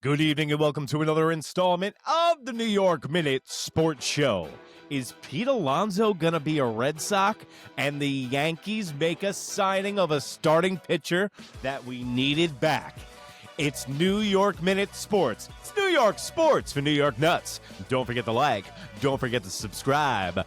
Good evening and welcome to another installment of the New York Minute Sports Show. Is Pete Alonso going to be a Red Sox and the Yankees make a signing of a starting pitcher that we needed back? It's New York Minute Sports. It's New York Sports for New York Nuts. Don't forget to like. Don't forget to subscribe.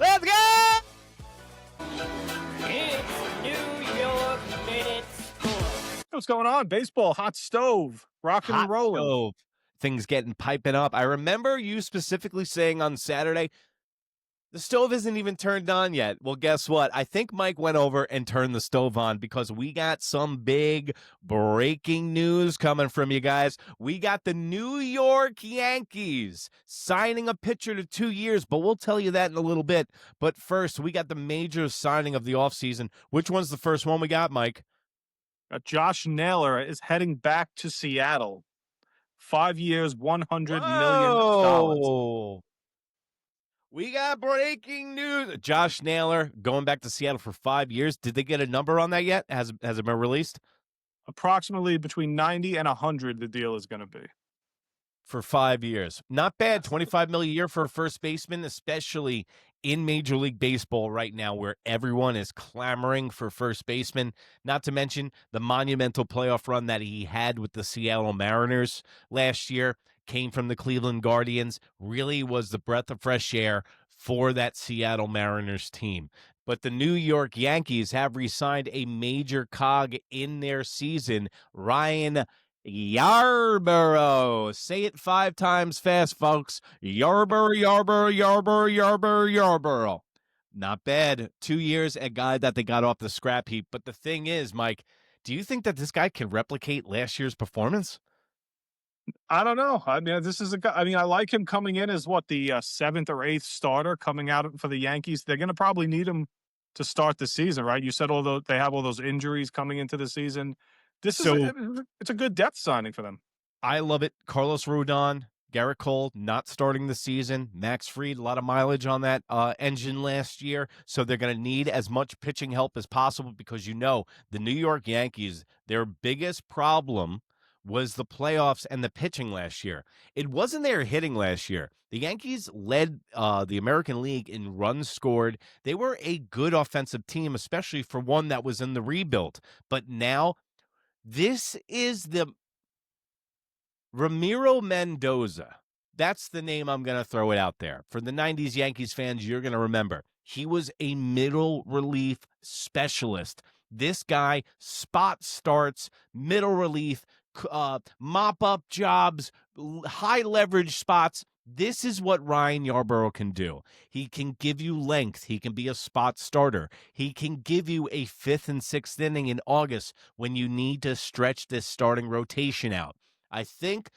Let's go! It's New York Minute Sports. What's going on? Baseball, hot stove, rocking and rolling. Stove. Things getting piping up. I remember you specifically saying on Saturday, the stove isn't even turned on yet. Well, guess what? I think Mike went over and turned the stove on because we got some big breaking news coming from you guys. We got the New York Yankees signing a pitcher to 2 years, but we'll tell you that in a little bit. But first, we got the major signing of the offseason. Which one's the first one we got, Mike? Josh Naylor is heading back to Seattle. 5 years, $100 million. We got breaking news. Josh Naylor going back to Seattle for 5 years. Did they get a number on that yet? Has it been released? Approximately between 90 and 100 the deal is going to be. For 5 years. Not bad. $25 million a year for a first baseman, especially in Major League Baseball right now where everyone is clamoring for first baseman. Not to mention the monumental playoff run that he had with the Seattle Mariners last year. Came from the Cleveland Guardians, really was the breath of fresh air for that Seattle Mariners team. But the New York Yankees have re-signed a major cog in their season, Ryan Yarbrough. Say it 5 times fast, folks. Yarbrough, Yarbrough, Yarbrough, Yarbrough, Yarbrough. Not bad. 2 years, a guy that they got off the scrap heap. But the thing is, Mike, do you think that this guy can replicate last year's performance? I don't know. I mean, this is a guy. I mean, I like him coming in as what the 7th or 8th starter coming out for the Yankees. They're going to probably need him to start the season, right? You said although they have all those injuries coming into the season. It's a good depth signing for them. I love it. Carlos Rodón, Garrett Cole not starting the season. Max Fried, a lot of mileage on that engine last year. So they're going to need as much pitching help as possible because, you know, the New York Yankees, their biggest problem was the playoffs and the pitching last year. It wasn't their hitting last year. The Yankees led the American League in runs scored. They were a good offensive team, especially for one that was in the rebuild. But now this is the Ramiro Mendoza. That's the name I'm going to throw it out there. For the 90s Yankees fans, you're going to remember. He was a middle relief specialist. This guy spot starts, middle relief, mop-up jobs, high leverage spots. This is what Ryan Yarbrough can do. He can give you length. He can be a spot starter. He can give you a 5th and 6th inning in August when you need to stretch this starting rotation out. I think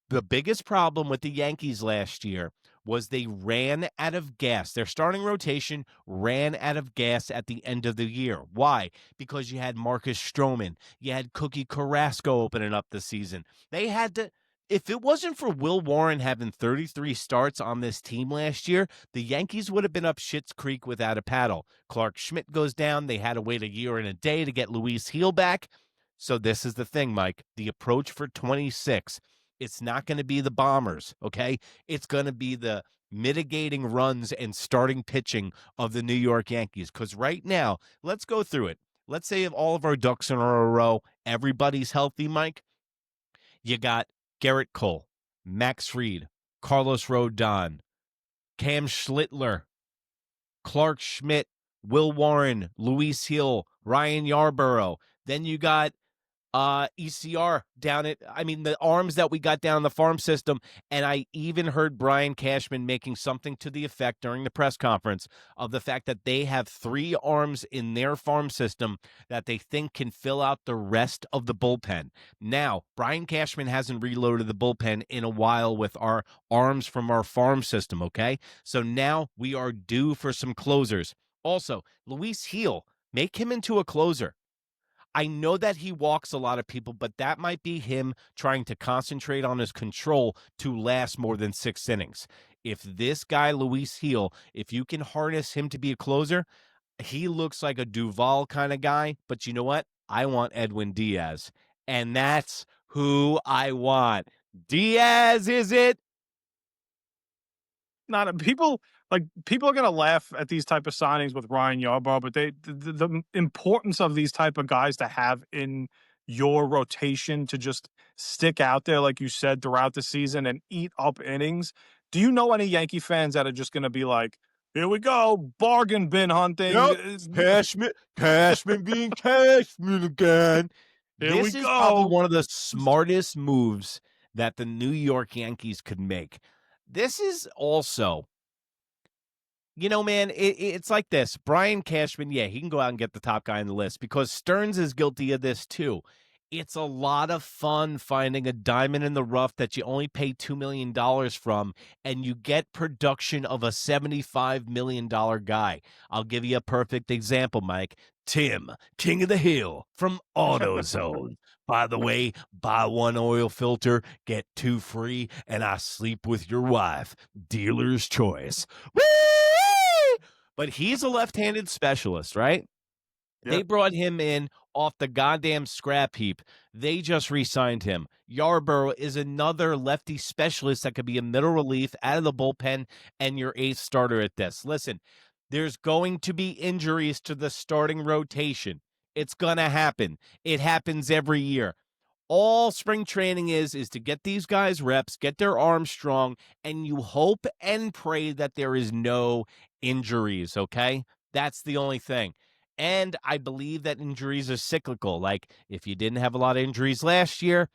the biggest problem with the Yankees last year was they ran out of gas. Their starting rotation ran out of gas at the end of the year. Why? Because you had Marcus Stroman. You had Cookie Carrasco opening up the season. They had to... If it wasn't for Will Warren having 33 starts on this team last year, the Yankees would have been up Schitt's Creek without a paddle. Clark Schmidt goes down. They had to wait a year and a day to get Luis Gil back. So this is the thing, Mike. The approach for 26, it's not going to be the bombers, okay? It's going to be the mitigating runs and starting pitching of the New York Yankees. Because right now, let's go through it. Let's say if all of our ducks in a row, everybody's healthy, Mike. You got Garrett Cole, Max Fried, Carlos Rodón, Cam Schlittler, Clark Schmidt, Will Warren, Luis Gil, Ryan Yarbrough. Then you got ECR down at, the arms that we got down in the farm system. And I even heard Brian Cashman making something to the effect during the press conference of the fact that they have 3 arms in their farm system that they think can fill out the rest of the bullpen. Now, Brian Cashman hasn't reloaded the bullpen in a while with our arms from our farm system, okay? So now we are due for some closers. Also, Luis Gil, make him into a closer. I know that he walks a lot of people, but that might be him trying to concentrate on his control to last more than 6 innings. If this guy, Luis Gil, if you can harness him to be a closer, he looks like a Duvall kind of guy. But you know what? I want Edwin Diaz. And that's who I want. Diaz, is it? Not a, people are gonna laugh at these type of signings with Ryan Yarbrough, but the importance of these type of guys to have in your rotation to just stick out there, like you said, throughout the season and eat up innings. Do you know any Yankee fans that are just gonna be like, "Here we go, bargain bin hunting. Yep. Cashman being Cashman again. Here we This is probably go." one of the smartest moves that the New York Yankees could make. This is also, man, it's like this. Brian Cashman, yeah, he can go out and get the top guy on the list because Stearns is guilty of this too. It's a lot of fun finding a diamond in the rough that you only pay $2 million from, and you get production of a $75 million guy. I'll give you a perfect example, Mike. Tim, King of the Hill from AutoZone. By the way, buy one oil filter, get two free, and I sleep with your wife. Dealer's choice. Woo! But he's a left-handed specialist, right? They brought him in off the goddamn scrap heap. They just re-signed him. Yarbrough is another lefty specialist that could be a middle relief out of the bullpen and your eighth starter at this. Listen, there's going to be injuries to the starting rotation. It's going to happen. It happens every year. All spring training is to get these guys reps, get their arms strong, and you hope and pray that there is no injuries, okay? That's the only thing. And I believe that injuries are cyclical. Like, if you didn't have a lot of injuries last year,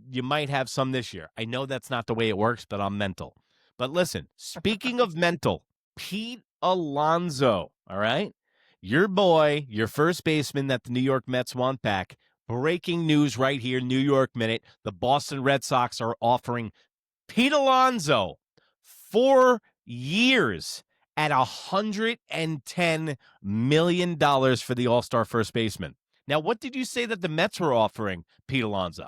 you might have some this year. I know that's not the way it works, but I'm mental. But listen, speaking of mental, Pete Alonso, all right? Your boy, your first baseman that the New York Mets want back. Breaking news right here, New York Minute. The Boston Red Sox are offering Pete Alonso 4 years at $110 million for the All-Star first baseman. Now, what did you say that the Mets were offering Pete Alonso?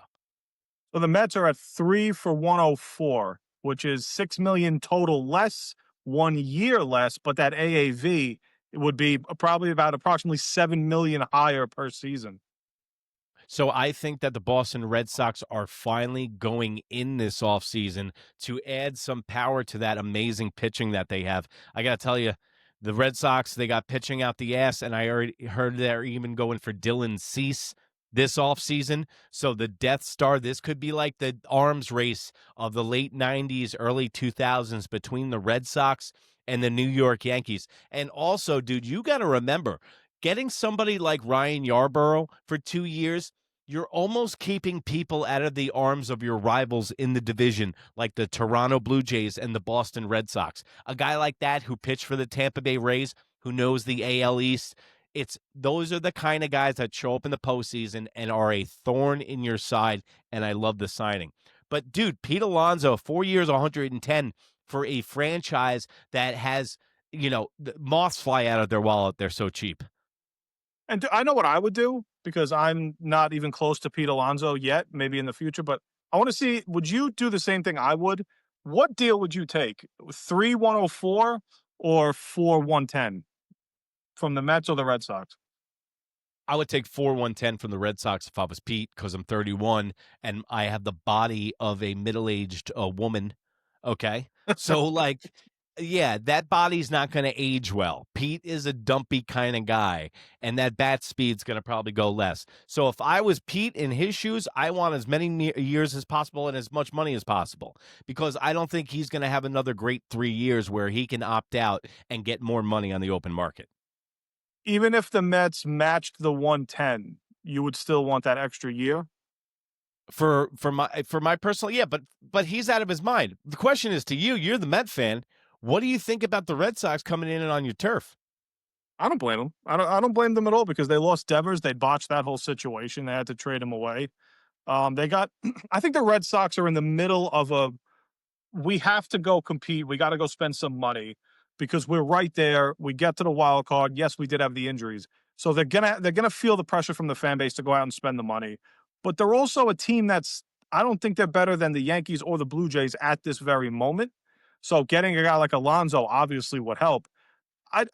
So the Mets are at 3 for 104, which is 6 million total less, 1 year less, but that AAV it would be probably about approximately 7 million higher per season. So I think that the Boston Red Sox are finally going in this offseason to add some power to that amazing pitching that they have. I got to tell you, the Red Sox, they got pitching out the ass, and I already heard they're even going for Dylan Cease this offseason. So the Death Star, this could be like the arms race of the late 90s, early 2000s between the Red Sox and the New York Yankees. And also, dude, you got to remember, getting somebody like Ryan Yarbrough for 2 years, you're almost keeping people out of the arms of your rivals in the division, like the Toronto Blue Jays and the Boston Red Sox. A guy like that who pitched for the Tampa Bay Rays, who knows the AL East, those are the kind of guys that show up in the postseason and are a thorn in your side, and I love the signing. But, dude, Pete Alonso, 4 years, 110 for a franchise that has, the moths fly out of their wallet. They're so cheap. And I know what I would do because I'm not even close to Pete Alonso yet, maybe in the future, but I want to see, would you do the same thing I would? What deal would you take? 3 104 or 4 110 from the Mets or the Red Sox? I would take 4 110 from the Red Sox if I was Pete because I'm 31 and I have the body of a middle-aged woman. Okay. So, like, yeah, that body's not going to age well. Pete is a dumpy kind of guy, and that bat speed's going to probably go less. So if I was Pete in his shoes, I want as many years as possible and as much money as possible because I don't think he's going to have another great 3 years where he can opt out and get more money on the open market. Even if the Mets matched the 110, you would still want that extra year? For my personal, yeah, but he's out of his mind. The question is to you, you're the Met fan. What do you think about the Red Sox coming in and on your turf? I don't blame them. I don't blame them at all because they lost Devers. They botched that whole situation. They had to trade him away. They got I think the Red Sox are in the middle of we have to go compete. We got to go spend some money because we're right there. We get to the wild card. Yes, we did have the injuries. So they're gonna feel the pressure from the fan base to go out and spend the money. But they're also a team I don't think they're better than the Yankees or the Blue Jays at this very moment. So getting a guy like Alonso obviously would help. I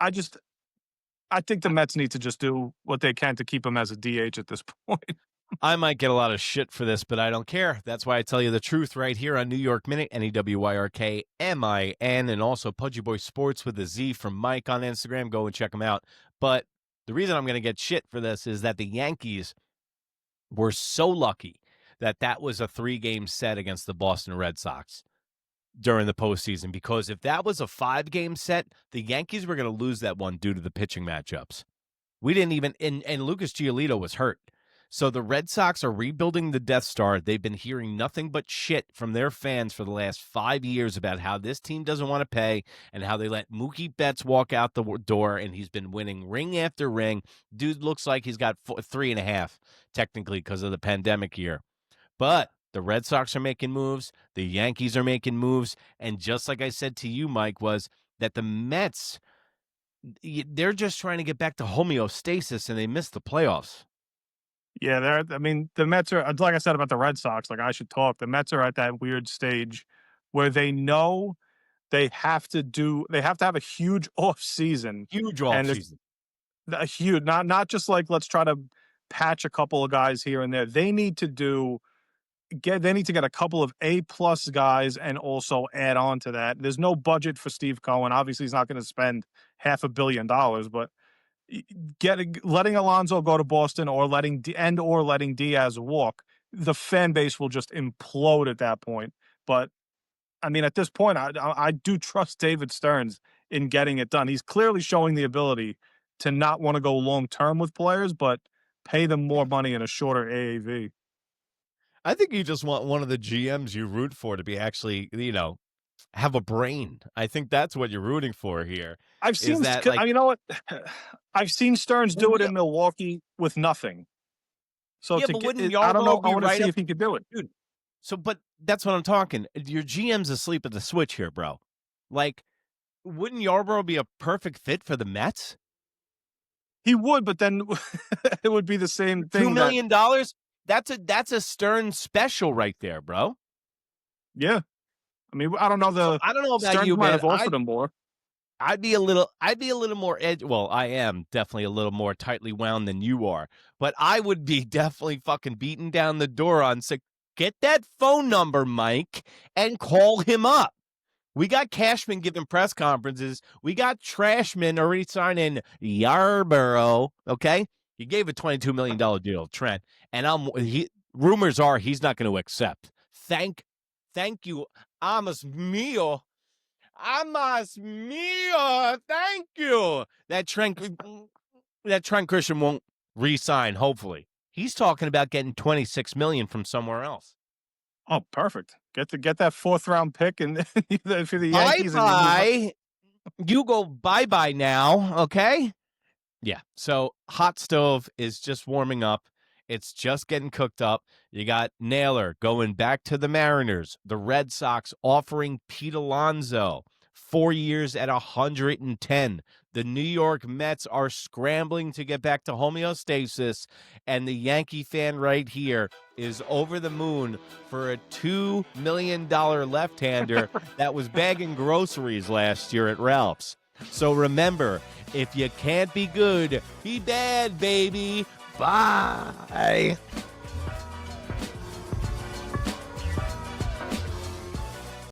think the Mets need to just do what they can to keep him as a DH at this point. I might get a lot of shit for this, but I don't care. That's why I tell you the truth right here on New York Minute, NEWYRKMIN, and also Pudgy Boy Sports with a Z from Mike on Instagram. Go and check him out. But the reason I'm going to get shit for this is that the Yankees were so lucky that that was a 3-game set against the Boston Red Sox during the postseason, because if that was a 5-game set, the Yankees were going to lose that one due to the pitching matchups. We didn't even, and Lucas Giolito was hurt. So the Red Sox are rebuilding the Death Star. They've been hearing nothing but shit from their fans for the last 5 years about how this team doesn't want to pay and how they let Mookie Betts walk out the door, and he's been winning ring after ring. Dude looks like he's got 3.5, technically, because of the pandemic year. But the Red Sox are making moves. The Yankees are making moves. And just like I said to you, Mike, was that the Mets, they're just trying to get back to homeostasis, and they missed the playoffs. Yeah, the Mets are, like I said about the Red Sox, like I should talk. The Mets are at that weird stage where they know they have to have a huge off season. Huge off season. A huge, not just like let's try to patch a couple of guys here and there. They need to get a couple of A-plus guys and also add on to that. There's no budget for Steve Cohen. Obviously, he's not going to spend $500 million, but letting Alonso go to Boston or letting Diaz walk, the fan base will just implode at that point. But I mean, at this point, I do trust David Stearns in getting it done. He's clearly showing the ability to not want to go long term with players, but pay them more money in a shorter AAV. I think you just want one of the GMs you root for to be actually, have a brain. I think that's what you're rooting for here. I've seen that, you know what? I've seen Stearns do it in Milwaukee with nothing. So yeah, but wouldn't I don't know. I want to right see if he could do it, dude. So, but that's what I'm talking. Your GM's asleep at the switch here, bro. Like, wouldn't Yarbrough be a perfect fit for the Mets? He would, but then it would be the same thing. $2 million. That's a Stearns special right there, bro. Yeah. I mean, I don't know about Stearns you, might man. have offered him more. I'd be a little more well, I am definitely a little more tightly wound than you are, but I would be definitely fucking beating down the door on get that phone number, Mike, and call him up. We got Cashman giving press conferences. We got Trashman already signing Yarbrough. Okay, he gave a $22 million deal, Trent, and rumors are he's not going to accept. Thank you, Amas Mio. Thank you. That Trent Christian won't re-sign. Hopefully, he's talking about getting $26 million from somewhere else. Oh, perfect. Get that 4th round pick and for the Yankees. Bye. You go bye now. Okay. Yeah. So Hot Stove is just warming up. It's just getting cooked up. You got Naylor going back to the Mariners. The Red Sox offering Pete Alonso 4 years at 110. The New York Mets are scrambling to get back to homeostasis. And the Yankee fan right here is over the moon for a $2 million left-hander that was bagging groceries last year at Ralph's. So remember, if you can't be good, be bad, baby. Bye.